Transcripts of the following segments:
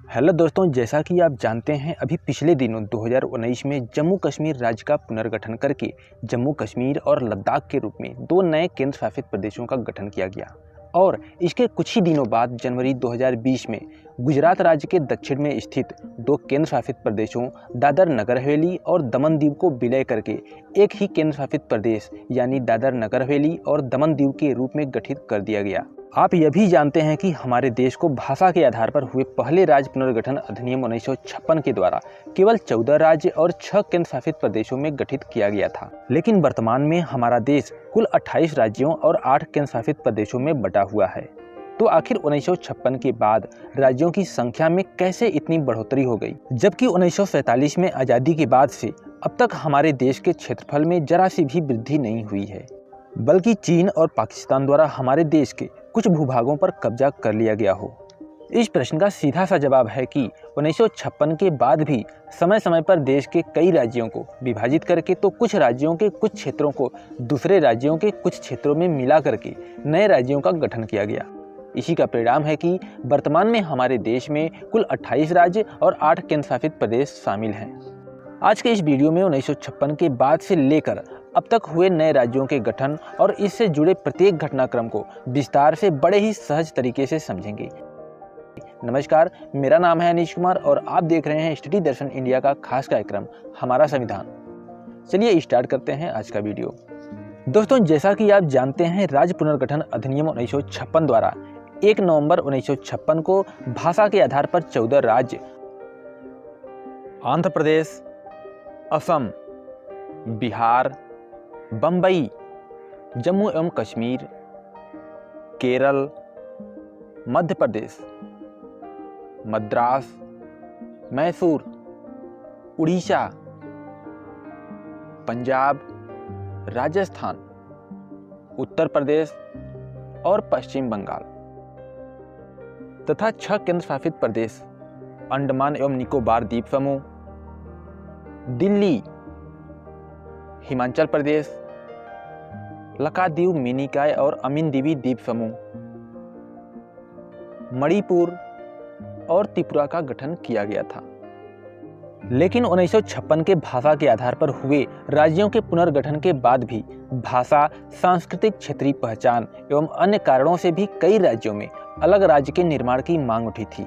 Hello दोस्तों, जैसा कि आप जानते हैं अभी पिछले दिनों 2019 में जम्मू कश्मीर राज्य का पुनर्गठन करके जम्मू कश्मीर और लद्दाख के रूप में दो नए केंद्र शासित प्रदेशों का गठन किया गया। और इसके कुछ ही दिनों बाद जनवरी 2020 में गुजरात राज्य के दक्षिण में स्थित दो केंद्र शासित प्रदेशों दादर नगर हवेली और दमन दीव को विलय करके एक ही केंद्र शासित प्रदेश यानी दादर नगर हवेली और दमन दीव के रूप में गठित कर दिया गया। आप यह भी जानते हैं कि हमारे देश को भाषा के आधार पर हुए पहले राज्य पुनर्गठन अधिनियम 1956 के द्वारा केवल 14 राज्य और 6 केंद्र शासित प्रदेशों में गठित किया गया था। लेकिन वर्तमान में हमारा देश कुल 28 राज्यों और 8 केंद्र शासित प्रदेशों में बटा हुआ है। तो आखिर 1956 के बाद राज्यों की संख्या में कैसे इतनी बढ़ोतरी हो गई, जबकि 1947 में आज़ादी के बाद से अब तक हमारे देश के क्षेत्रफल में जरा सी भी वृद्धि नहीं हुई है, बल्कि चीन और पाकिस्तान द्वारा हमारे देश के कुछ भूभागों पर कब्जा कर लिया गया हो। इस प्रश्न का सीधा सा जवाब है कि 1956 के बाद भी समय समय पर देश के कई राज्यों को विभाजित करके तो कुछ राज्यों के कुछ क्षेत्रों को दूसरे राज्यों के कुछ क्षेत्रों में मिला करके नए राज्यों का गठन किया गया। इसी का परिणाम है कि वर्तमान में हमारे देश में कुल 28 राज्य और 8 केंद्र शासित प्रदेश शामिल हैं। आज के इस वीडियो में 1956 के बाद से लेकर अब तक हुए नए राज्यों के गठन और इससे जुड़े प्रत्येक घटनाक्रम को विस्तार से बड़े ही सहज तरीके से समझेंगे। नमस्कार, मेरा नाम है अनीश कुमार और आप देख रहे हैं स्टडी दर्शन इंडिया का खास कार्यक्रम हमारा संविधान। चलिए स्टार्ट करते हैं आज का वीडियो। दोस्तों, जैसा कि आप जानते हैं राज्य पुनर्गठन अधिनियम 1956 द्वारा 1 नवंबर 1956 को भाषा के आधार पर 14 राज्य आंध्र प्रदेश, असम, बिहार, बम्बई, जम्मू एवं कश्मीर, केरल, मध्य प्रदेश, मद्रास, मैसूर, उड़ीसा, पंजाब, राजस्थान, उत्तर प्रदेश और पश्चिम बंगाल तथा 6 केंद्र शासित प्रदेश अंडमान एवं निकोबार द्वीप समूह, दिल्ली, हिमाचल प्रदेश, लक्षद्वीप, मिनिकॉय और अमिनदीवी द्वीप समूह, मणिपुर और त्रिपुरा का गठन किया गया था। लेकिन 1956 के भाषा के आधार पर हुए राज्यों के पुनर्गठन के बाद भी भाषा, सांस्कृतिक क्षेत्रीय पहचान एवं अन्य कारणों से भी कई राज्यों में अलग राज्य के निर्माण की मांग उठी थी।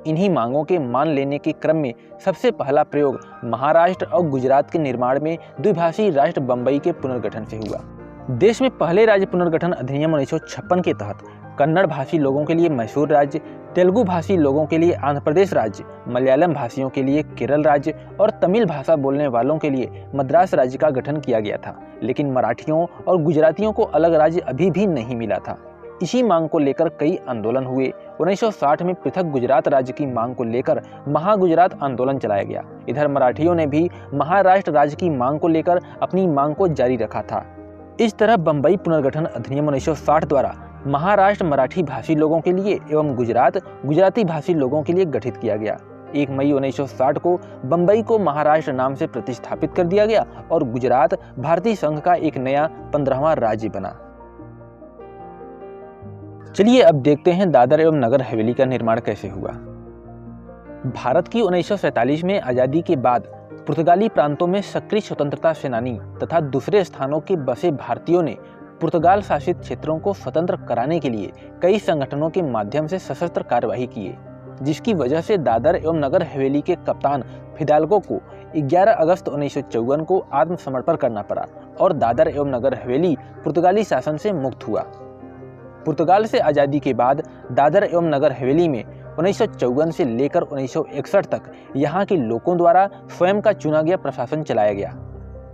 इन्हीं मांगों के मान लेने के क्रम में सबसे पहला प्रयोग महाराष्ट्र और गुजरात के निर्माण में द्विभाषी राष्ट्र बम्बई के पुनर्गठन से हुआ। देश में पहले राज्य पुनर्गठन अधिनियम 1956 के तहत कन्नड़ भाषी लोगों के लिए मैसूर राज्य, तेलुगु भाषी लोगों के लिए आंध्र प्रदेश राज्य, मलयालम भाषियों के लिए केरल राज्य और तमिल भाषा बोलने वालों के लिए मद्रास राज्य का गठन किया गया था। लेकिन मराठियों और गुजरातियों को अलग राज्य अभी भी नहीं मिला था। इसी मांग को लेकर कई आंदोलन हुए। 1960 में पृथक गुजरात राज्य की मांग को लेकर महागुजरात आंदोलन चलाया गया। इधर मराठियों ने भी महाराष्ट्र राज्य की मांग को लेकर अपनी मांग को जारी रखा था। इस तरह बम्बई पुनर्गठन अधिनियम 1960 द्वारा महाराष्ट्र मराठी भाषी लोगों के लिए एवं गुजरात गुजराती भाषी लोगों के लिए गठित किया गया। 1 मई 1960 को बम्बई को महाराष्ट्र नाम से प्रतिस्थापित कर दिया गया और गुजरात भारतीय संघ का एक नया 15वां राज्य बना। चलिए अब देखते हैं दादर एवं नगर हवेली का निर्माण कैसे हुआ। भारत की 1947 में आज़ादी के बाद पुर्तगाली प्रांतों में सक्रिय स्वतंत्रता सेनानी तथा दूसरे स्थानों के बसे भारतीयों ने पुर्तगाल शासित क्षेत्रों को स्वतंत्र कराने के लिए कई संगठनों के माध्यम से सशस्त्र कार्यवाही किए, जिसकी वजह से दादर एवं नगर हवेली के कप्तान फिडाल्गो को 11 अगस्त 1954 को आत्मसमर्पण करना पड़ा और दादर एवं नगर हवेली पुर्तगाली शासन से मुक्त हुआ। पुर्तगाल से आज़ादी के बाद दादर एवं नगर हवेली में 1954 से लेकर 1961 तक यहाँ के लोगों द्वारा स्वयं का चुना गया प्रशासन चलाया गया।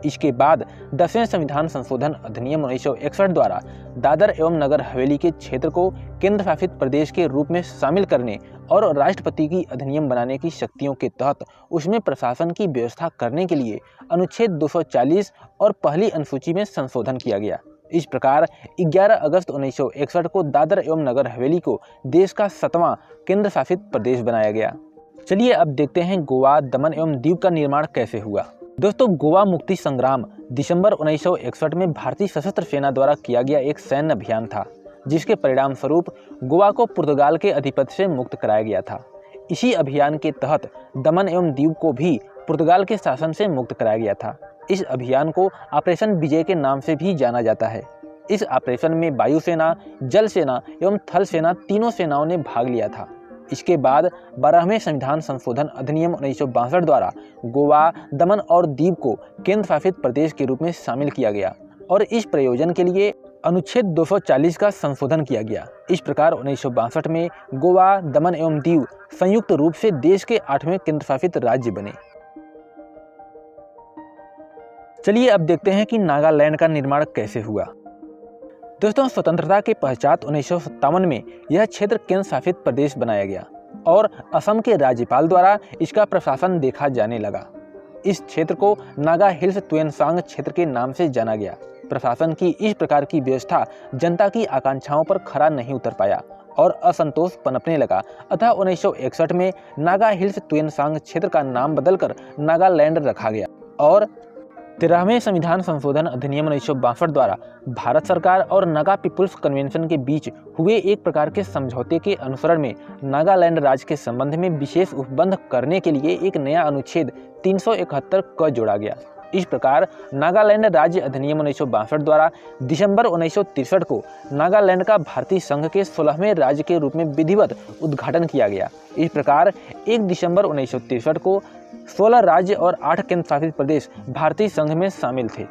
इसके बाद 10वें संविधान संशोधन अधिनियम 1961 द्वारा दादर एवं नगर हवेली के क्षेत्र को केंद्र शासित प्रदेश के रूप में शामिल करने और राष्ट्रपति की अधिनियम बनाने की शक्तियों के तहत उसमें प्रशासन की व्यवस्था करने के लिए अनुच्छेद 240 और पहली अनुसूची में संशोधन किया गया। इस प्रकार 11 अगस्त 1961 को दादर एवं नगर हवेली को देश का 7वां केंद्र शासित प्रदेश बनाया गया। चलिए अब देखते हैं गोवा, दमन एवं दीव का निर्माण कैसे हुआ। दोस्तों, गोवा मुक्ति संग्राम दिसंबर 1961 में भारतीय सशस्त्र सेना द्वारा किया गया एक सैन्य अभियान था, जिसके परिणाम स्वरूप गोवा को पुर्तगाल के अधिपत्य से मुक्त कराया गया था। इसी अभियान के तहत दमन एवं दीव को भी पुर्तगाल के शासन से मुक्त कराया गया था। इस अभियान को ऑपरेशन विजय के नाम से भी जाना जाता है। इस ऑपरेशन में वायुसेना, जल सेना एवं थल सेना तीनों सेनाओं ने भाग लिया था। इसके बाद 12वें संविधान संशोधन अधिनियम 1962 द्वारा गोवा, दमन और दीव को केंद्र शासित प्रदेश के रूप में शामिल किया गया और इस प्रयोजन के लिए अनुच्छेद 240 का संशोधन किया गया। इस प्रकार 1962 में गोवा, दमन एवं दीव संयुक्त रूप से देश के 8वें केंद्र शासित राज्य बने। चलिए अब देखते हैं कि नागालैंड का निर्माण कैसे हुआ। दोस्तों, स्वतंत्रता के पश्चात 1957 में यह क्षेत्र केंद्र शासित प्रदेश बनाया गया और असम के राज्यपाल द्वारा इसका प्रशासन देखा जाने लगा। इस क्षेत्र को नागा हिल्स त्वेनसांग क्षेत्र के नाम से जाना गया। प्रशासन की इस प्रकार की व्यवस्था जनता की आकांक्षाओं पर खरा नहीं उतर पाया और असंतोष पनपने लगा। अतः 1961 में नागा हिल्स त्वेनसांग क्षेत्र का नाम बदलकर नागालैंड रखा गया और 13वें संविधान संशोधन अधिनियम 1962 द्वारा भारत सरकार और नागा पीपुल्स कन्वेंशन के बीच हुए एक प्रकार के समझौते के अनुसरण में नागालैंड राज्य के संबंध में विशेष उपबंध करने के लिए एक नया अनुच्छेद 371 क जोड़ा गया। इस प्रकार नागालैंड राज्य अधिनियम 1962 द्वारा दिसंबर 1963 को नागालैंड का भारतीय संघ के 16वें राज्य के रूप में विधिवत उद्घाटन किया गया। इस प्रकार 1 दिसंबर 1963 को 16 राज्य और 8 केंद्र शासित प्रदेश भारतीय संघ में शामिल थे।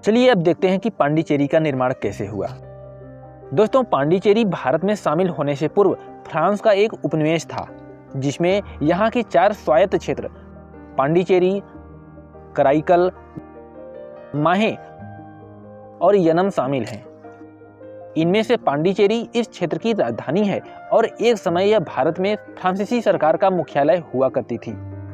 चलिए अब देखते हैं कि पांडिचेरी का निर्माण कैसे हुआ। दोस्तों, पांडिचेरी भारत में शामिल होने से पूर्व फ्रांस का एक उपनिवेश था, जिसमें यहाँ के 4 स्वायत्त क्षेत्र पांडिचेरी, कराईकल, माहे और यनम शामिल हैं। इनमें से पांडिचेरी इस क्षेत्र की राजधानी है और एक समय यह भारत में फ्रांसीसी सरकार का मुख्यालय हुआ करती थी।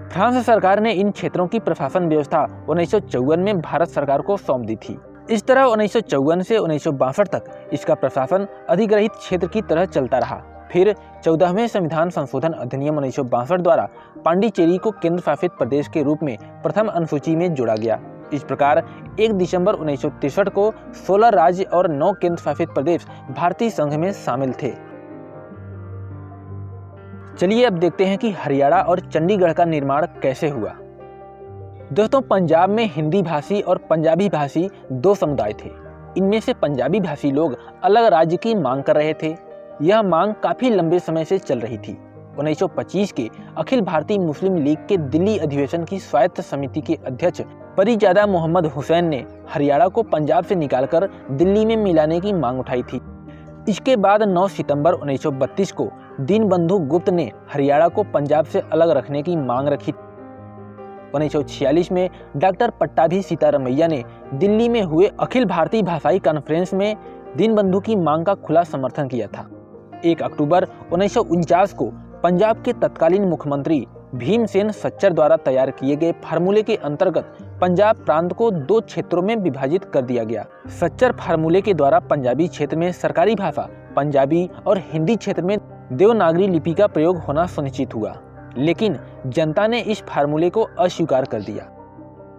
फ्रांस सरकार ने इन क्षेत्रों की प्रशासन व्यवस्था 1954 में भारत सरकार को सौंप दी थी। इस तरह 1954 से 1962 तक इसका प्रशासन अधिग्रहित क्षेत्र की तरह चलता रहा। फिर 14वें संविधान संशोधन अधिनियम 1962 द्वारा पांडिचेरी को केंद्र शासित प्रदेश के रूप में प्रथम अनुसूची में जोड़ा गया। इस प्रकार 1 दिसंबर 1963 को 16 राज्य और 9 केंद्र शासित प्रदेश भारतीय संघ में शामिल थे। चलिए अब देखते हैं कि हरियाणा और चंडीगढ़ का निर्माण कैसे हुआ। दोस्तों, पंजाब में हिंदी भाषी और पंजाबी भाषी 2 समुदाय थे। इनमें से पंजाबी भाषी लोग अलग राज्य की मांग कर रहे थे। यह मांग काफी लंबे समय से चल रही थी। 1925 के अखिल भारतीय मुस्लिम लीग के दिल्ली अधिवेशन की स्वायत्त समिति के अध्यक्ष परिजादा मोहम्मद हुसैन ने हरियाणा को पंजाब से निकालकर दिल्ली में मिलाने की मांग उठाई थी। इसके बाद 9 सितंबर 1932 को दीनबंधु गुप्त ने हरियाणा को पंजाब से अलग रखने की मांग रखी। 1946 में डॉक्टर पट्टाभी सीतारमैया ने दिल्ली में हुए अखिल भारतीय भाषाई कॉन्फ्रेंस में दीनबंधु की मांग का खुला समर्थन किया था। 1 अक्टूबर 1949 को पंजाब के तत्कालीन मुख्यमंत्री भीमसेन सच्चर द्वारा तैयार किए गए फार्मूले के अंतर्गत पंजाब प्रांत को 2 क्षेत्रों में विभाजित कर दिया गया। सच्चर फार्मूले के द्वारा पंजाबी क्षेत्र में सरकारी भाषा पंजाबी और हिंदी क्षेत्र में देवनागरी लिपि का प्रयोग होना सुनिश्चित हुआ, लेकिन जनता ने इस फार्मूले को अस्वीकार कर दिया।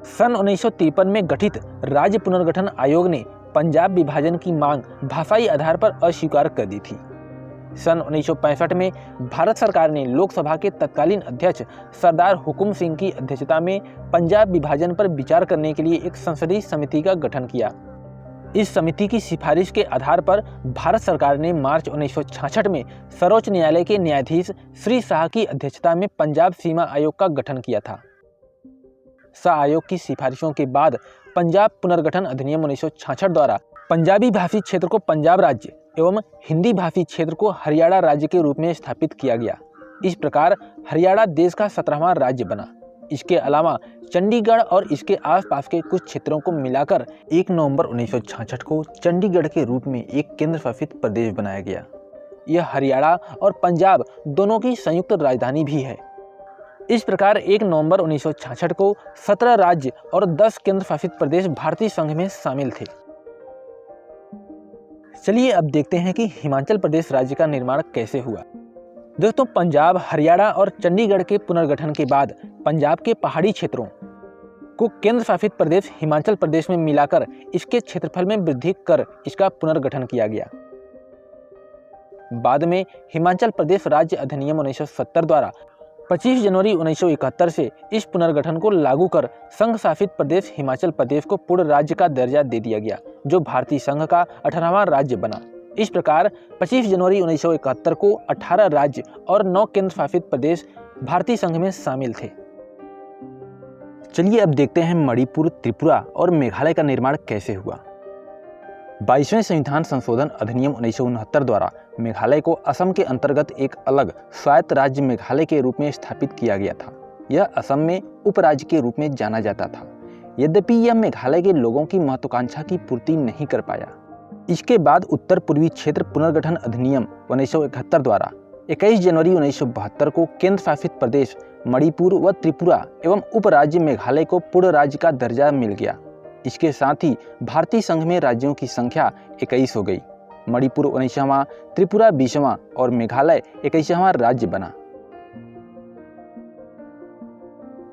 सन 1953 में गठित राज्य पुनर्गठन आयोग ने पंजाब विभाजन की मांग भाषाई आधार पर अस्वीकार कर दी थी। सन 1965 में भारत सरकार ने लोकसभा के तत्कालीन अध्यक्ष सरदार हुकुम सिंह की अध्यक्षता में पंजाब विभाजन पर विचार करने के लिए एक संसदीय समिति का गठन किया। इस समिति की सिफारिश के आधार पर भारत सरकार ने मार्च 1966 में सर्वोच्च न्यायालय के न्यायाधीश श्री शाह की अध्यक्षता में पंजाब सीमा आयोग का गठन किया था। शाह आयोग की सिफारिशों के बाद पंजाब पुनर्गठन अधिनियम 1966 द्वारा पंजाबी भाषी क्षेत्र को पंजाब राज्य एवं हिंदी भाषी क्षेत्र को हरियाणा राज्य के रूप में स्थापित किया गया। इस प्रकार हरियाणा देश का 17वां राज्य बना। इसके अलावा चंडीगढ़ और इसके आसपास के कुछ क्षेत्रों को मिलाकर 1 नवंबर 1966 को चंडीगढ़ के रूप में एक केंद्र शासित प्रदेश बनाया गया। यह हरियाणा और पंजाब दोनों की संयुक्त राजधानी भी है। इस प्रकार 1 नवंबर 1966 को 17 राज्य और 10 केंद्र शासित प्रदेश भारतीय संघ में शामिल थे। चलिए अब देखते हैं कि हिमाचल प्रदेश राज्य का निर्माण कैसे हुआ। दोस्तों, पंजाब, हरियाणा और चंडीगढ़ के पुनर्गठन के बाद पंजाब के पहाड़ी क्षेत्रों को केंद्र शासित प्रदेश हिमाचल प्रदेश में मिलाकर इसके क्षेत्रफल में वृद्धि कर इसका पुनर्गठन किया गया। बाद में हिमाचल प्रदेश राज्य अधिनियम 1970 द्वारा 25 जनवरी 1971 से इस पुनर्गठन को लागू कर संघ शासित प्रदेश हिमाचल प्रदेश को पूर्ण राज्य का दर्जा दे दिया गया, जो भारतीय संघ का 18वां राज्य बना। इस प्रकार 25 जनवरी 1971 को 18 राज्य और 9 केंद्र शासित प्रदेश भारतीय संघ में शामिल थे। चलिए अब देखते हैं मणिपुर, त्रिपुरा और मेघालय का निर्माण कैसे हुआ। 22वें संविधान संशोधन अधिनियम 1969 द्वारा मेघालय को असम के अंतर्गत एक अलग स्वायत्त राज्य मेघालय के रूप में स्थापित किया गया था। यह असम में उपराज्य के रूप में जाना जाता था। यद्यपि यह मेघालय के लोगों की महत्वाकांक्षा की पूर्ति नहीं कर पाया। इसके बाद उत्तर पूर्वी क्षेत्र पुनर्गठन अधिनियम 1971 द्वारा 21 जनवरी 1972 को केंद्र शासित प्रदेश मणिपुर व त्रिपुरा एवं उपराज्य मेघालय को पूर्ण राज्य का दर्जा मिल गया। इसके साथ ही भारतीय संघ में राज्यों की संख्या 21 हो गई। मणिपुर 19वां, त्रिपुरा 20वां और मेघालय 21वां राज्य बना।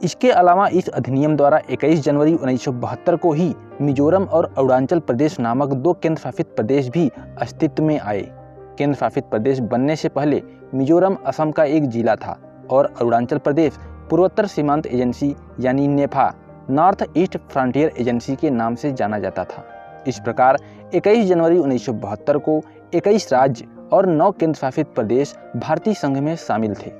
इसके अलावा इस अधिनियम द्वारा 21 जनवरी 1972 को ही मिजोरम और अरुणाचल प्रदेश नामक 2 केंद्र शासित प्रदेश भी अस्तित्व में आए। केंद्र शासित प्रदेश बनने से पहले मिजोरम असम का एक जिला था और अरुणाचल प्रदेश पूर्वोत्तर सीमांत एजेंसी यानी नेफा, नॉर्थ ईस्ट फ्रंटियर एजेंसी के नाम से जाना जाता था। इस प्रकार 21 जनवरी 1972 को 21 राज्य और 9 केंद्र शासित प्रदेश भारतीय संघ में शामिल थे।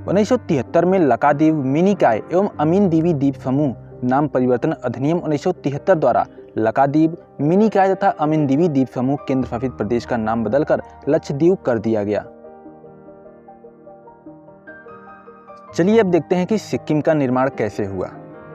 1973 में लक्षद्वीप, मिनिकॉय एवं अमीन दीवी द्वीप समूह नाम परिवर्तन अधिनियम 1973 द्वारा लक्षद्वीप, मिनिकॉय तथा अमीन दीवी द्वीप समूह केंद्र शासित प्रदेश का नाम बदलकर लक्षद्वीप कर दिया गया। चलिए अब देखते हैं कि सिक्किम का निर्माण कैसे हुआ।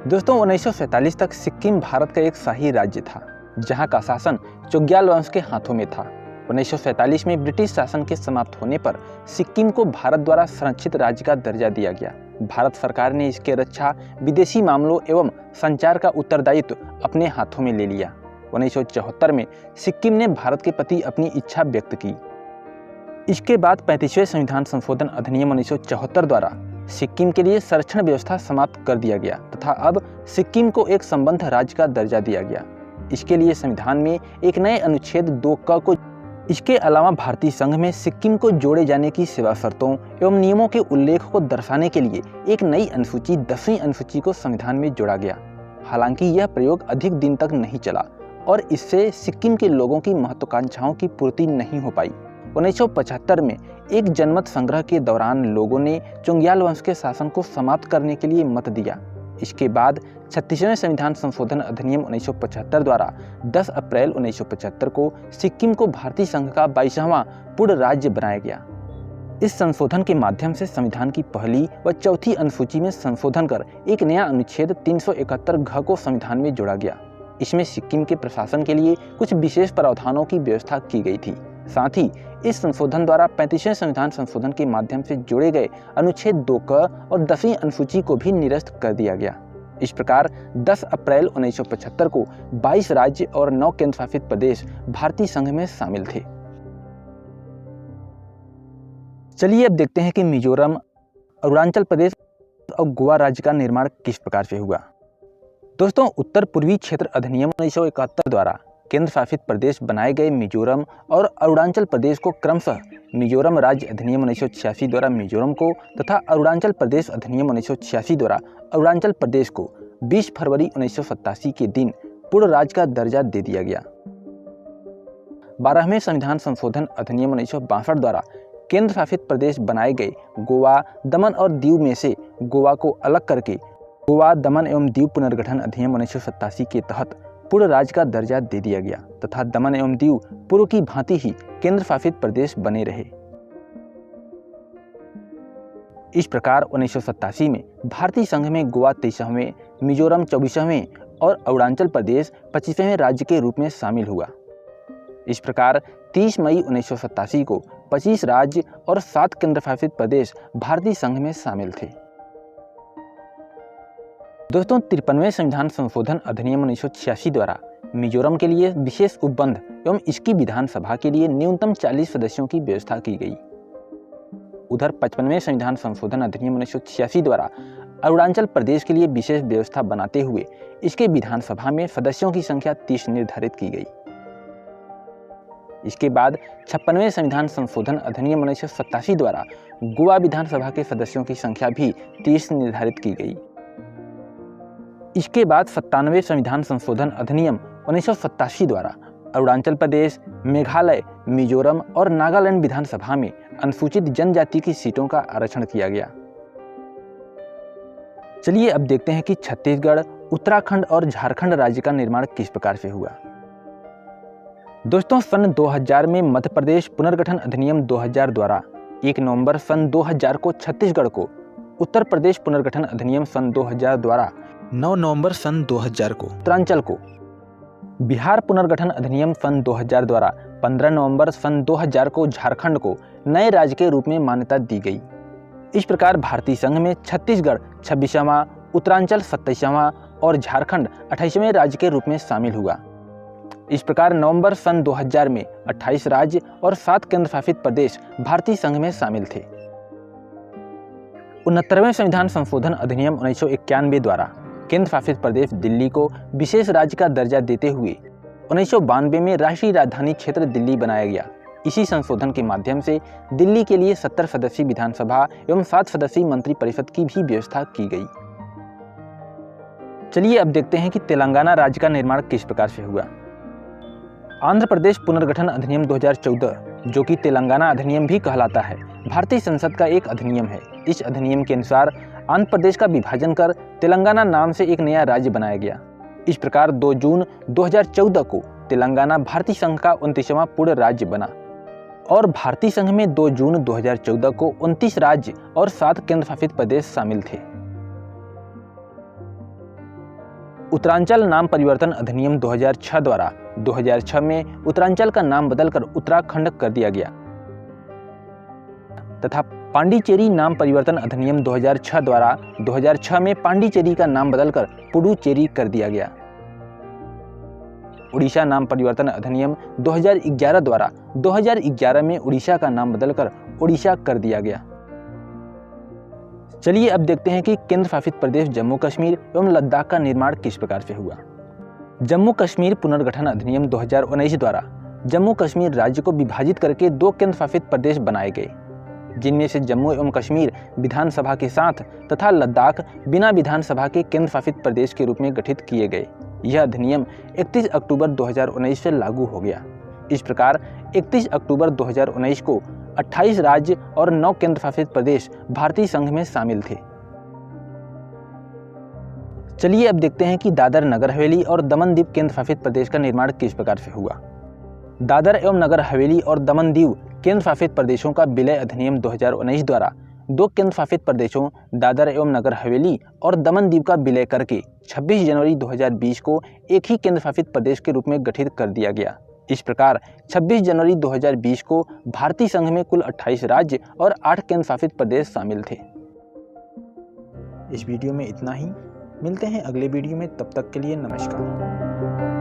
दोस्तों 1947 तक सिक्किम भारत का एक शाही राज्य था, जहां का शासन चोग्याल वंश के हाथों में था। 1947 में ब्रिटिश शासन के समाप्त होने पर सिक्किम को भारत द्वारा संरक्षित राज्य का दर्जा दिया गया। भारत सरकार ने इसके रक्षा, विदेशी मामलों एवं संचार का उत्तरदायित्व अपने हाथों में ले लिया। 1974 में सिक्किम ने भारत के प्रति अपनी इच्छा व्यक्त की। इसके बाद 35वें संविधान संशोधन अधिनियम 1974 द्वारा सिक्किम के लिए संरक्षण व्यवस्था समाप्त कर दिया गया तथा अब सिक्किम को एक संबद्ध राज्य का दर्जा दिया गया। इसके लिए संविधान में एक नए अनुच्छेद 2 को इसके अलावा भारतीय संघ में सिक्किम को जोड़े जाने की सेवा शर्तों एवं नियमों के उल्लेख को दर्शाने के लिए एक नई अनुसूची 10वीं अनुसूची को संविधान में जोड़ा गया। हालांकि यह प्रयोग अधिक दिन तक नहीं चला और इससे सिक्किम के लोगों की महत्वाकांक्षाओं की पूर्ति नहीं हो पाई। 1975 में एक जनमत संग्रह के दौरान लोगों ने चोग्याल वंश के शासन को समाप्त करने के लिए मत दिया। इसके बाद 36वें संविधान संशोधन अधिनियम 1975 द्वारा 10 अप्रैल 1975 को सिक्किम को भारतीय संघ का 22वां पूर्ण राज्य बनाया गया। इस संशोधन के माध्यम से संविधान की पहली व चौथी अनुसूची में संशोधन कर एक नया अनुच्छेद 371 घ को संविधान में जोड़ा गया। इसमें सिक्किम के प्रशासन के लिए कुछ विशेष प्रावधानों की व्यवस्था की गई थी। साथ ही इस संशोधन द्वारा 35वें संविधान संशोधन के माध्यम से जोड़े गए अनुच्छेद 2 क और 10वीं अनुसूची को भी निरस्त कर दिया गया। इस प्रकार 10 अप्रैल 1975 को 22 राज्य और 9 केंद्र शासित प्रदेश भारतीय संघ में शामिल थे। चलिए अब देखते हैं कि मिजोरम, अरुणाचल प्रदेश और गोवा राज्य का निर्माण किस प्रकार से हुआ। दोस्तों उत्तर पूर्वी क्षेत्र अधिनियम 1971 द्वारा केंद्र शासित प्रदेश बनाए गए मिजोरम और अरुणाचल प्रदेश को क्रमशः मिजोरम राज्य अधिनियम 1986 द्वारा मिजोरम को तथा अरुणाचल प्रदेश अधिनियम 1986 द्वारा अरुणाचल प्रदेश को 20 फरवरी 1987 के दिन पूर्ण राज्य का दर्जा दे दिया गया। 12वें संविधान संशोधन अधिनियम 1962 द्वारा केंद्र शासित प्रदेश बनाए गए गोवा, दमन और दीव में से गोवा को अलग करके गोवा, दमन एवं दीव पुनर्गठन अधिनियम 1987 के तहत पूर्ण राज्य का दर्जा दे दिया गया तथा दमन एवं दीव पूर्व की भांति ही केंद्र शासित प्रदेश बने रहे। इस प्रकार 1987 में भारतीय संघ में गोवा 23वें, मिजोरम 24वें और अरुणाचल प्रदेश 25वें राज्य के रूप में शामिल हुआ। इस प्रकार 30 मई 1987 को 25 राज्य और 7 केंद्र शासित प्रदेश भारतीय संघ में शामिल थे। दोस्तों 53वें संविधान संशोधन अधिनियम 1986 द्वारा मिजोरम के लिए विशेष उपबंध एवं इसकी विधानसभा के लिए न्यूनतम 40 सदस्यों की व्यवस्था की गई। उधर 55वें संविधान संशोधन अधिनियम 1986 द्वारा अरुणाचल प्रदेश के लिए विशेष व्यवस्था बनाते हुए इसके विधानसभा में सदस्यों की संख्या 30 निर्धारित की गई। इसके बाद 56वें संविधान संशोधन अधिनियम 1987 द्वारा गोवा विधानसभा के सदस्यों की संख्या भी 30 निर्धारित की गई। इसके बाद 97वें संविधान संशोधन अधिनियम 1987 द्वारा अरुणाचल प्रदेश, मेघालय, मिजोरम और नागालैंड विधानसभा में अनुसूचित जनजाति की सीटों का आरक्षण किया गया। चलिए अब देखते हैं कि छत्तीसगढ़, उत्तराखंड और झारखंड राज्य का निर्माण किस प्रकार से हुआ। दोस्तों, सन 2000 में मध्य प्रदेश पुनर्गठन अधिनियम 2000 द्वारा 1 नवंबर सन 2000 को छत्तीसगढ़ को, उत्तर प्रदेश पुनर्गठन अधिनियम सन 2000 द्वारा 9 नवंबर सन 2000 को उत्तरांचल को, बिहार पुनर्गठन अधिनियम सन 2000 द्वारा 15 नवंबर सन 2000 को झारखंड को नए राज्य के रूप में मान्यता दी गई। इस प्रकार भारतीय संघ में छत्तीसगढ़ 26वां, उत्तरांचल 27वां और झारखंड 28वें राज्य के रूप में शामिल हुआ। इस प्रकार नवंबर सन 2000 में 28 राज्य और 7 केंद्र शासित प्रदेश भारतीय संघ में शामिल थे। 69वें संविधान संशोधन अधिनियम 1991 द्वारा केंद्र शासित प्रदेश दिल्ली को विशेष राज्य का दर्जा देते हुए 1992 में राष्ट्रीय राजधानी क्षेत्र दिल्ली बनाया गया। इसी संशोधन के माध्यम से दिल्ली के लिए 70 सदस्यीय विधानसभा एवं 7 सदस्यीय मंत्री परिषद की भी व्यवस्था की गई। चलिए अब देखते हैं कि तेलंगाना राज्य का निर्माण किस प्रकार से हुआ। आंध्र प्रदेश पुनर्गठन अधिनियम 2014, जो कि तेलंगाना अधिनियम भी कहलाता है, भारतीय संसद का एक अधिनियम है। इस अधिनियम के अनुसार आंध्र प्रदेश का विभाजन कर तेलंगाना नाम से एक नया राज्य बनाया गया। इस प्रकार 2 जून 2014 को तेलंगाना भारतीय संघ का 29वां पूर्ण राज्य बना और भारतीय संघ में 2 जून 2014 को 29 राज्य और 7 केंद्र शासित प्रदेश शामिल थे। उत्तरांचल नाम परिवर्तन अधिनियम 2006 द्वारा 2006 में उत्तरांचल का नाम बदलकर उत्तराखंड कर दिया गया तथा पांडिचेरी नाम परिवर्तन अधिनियम 2006 द्वारा 2006 में पांडिचेरी का नाम बदलकर पुडुचेरी कर दिया गया। उड़ीसा नाम परिवर्तन अधिनियम 2011 द्वारा 2011 में उड़ीसा का नाम बदलकर ओडिशा कर दिया गया। चलिए अब देखते हैं कि केंद्र शासित प्रदेश जम्मू कश्मीर एवं लद्दाख का निर्माण किस प्रकार से हुआ। जम्मू कश्मीर पुनर्गठन अधिनियम 2019 द्वारा जम्मू कश्मीर राज्य को विभाजित करके 2 केंद्र शासित प्रदेश बनाए गए, जिनमें से जम्मू एवं कश्मीर विधानसभा के साथ तथा लद्दाख बिना विधानसभा के केंद्र शासित प्रदेश के रूप में गठित किए गए। यह अधिनियम 31 अक्टूबर 2019 से लागू हो गया। इस प्रकार 31 अक्टूबर 2019 को 28 राज्य और 9 केंद्र शासित प्रदेश भारतीय संघ में शामिल थे। चलिए अब देखते हैं कि दादर नगर हवेली और दमन दीव केंद्र शासित प्रदेश का निर्माण किस प्रकार से हुआ। दादर एवं नगर हवेली और दमन दीव केंद्र शासित प्रदेशों का विलय अधिनियम 2019 द्वारा 2 केंद्र शासित प्रदेशों दादर एवं नगर हवेली और दमन दीव का विलय करके 26 जनवरी 2020 को एक ही केंद्र शासित प्रदेश के रूप में गठित कर दिया गया। इस प्रकार 26 जनवरी 2020 को भारतीय संघ में कुल 28 राज्य और 8 केंद्र शासित प्रदेश शामिल थे। इस वीडियो में इतना ही। मिलते हैं अगले वीडियो में, तब तक के लिए नमस्कार।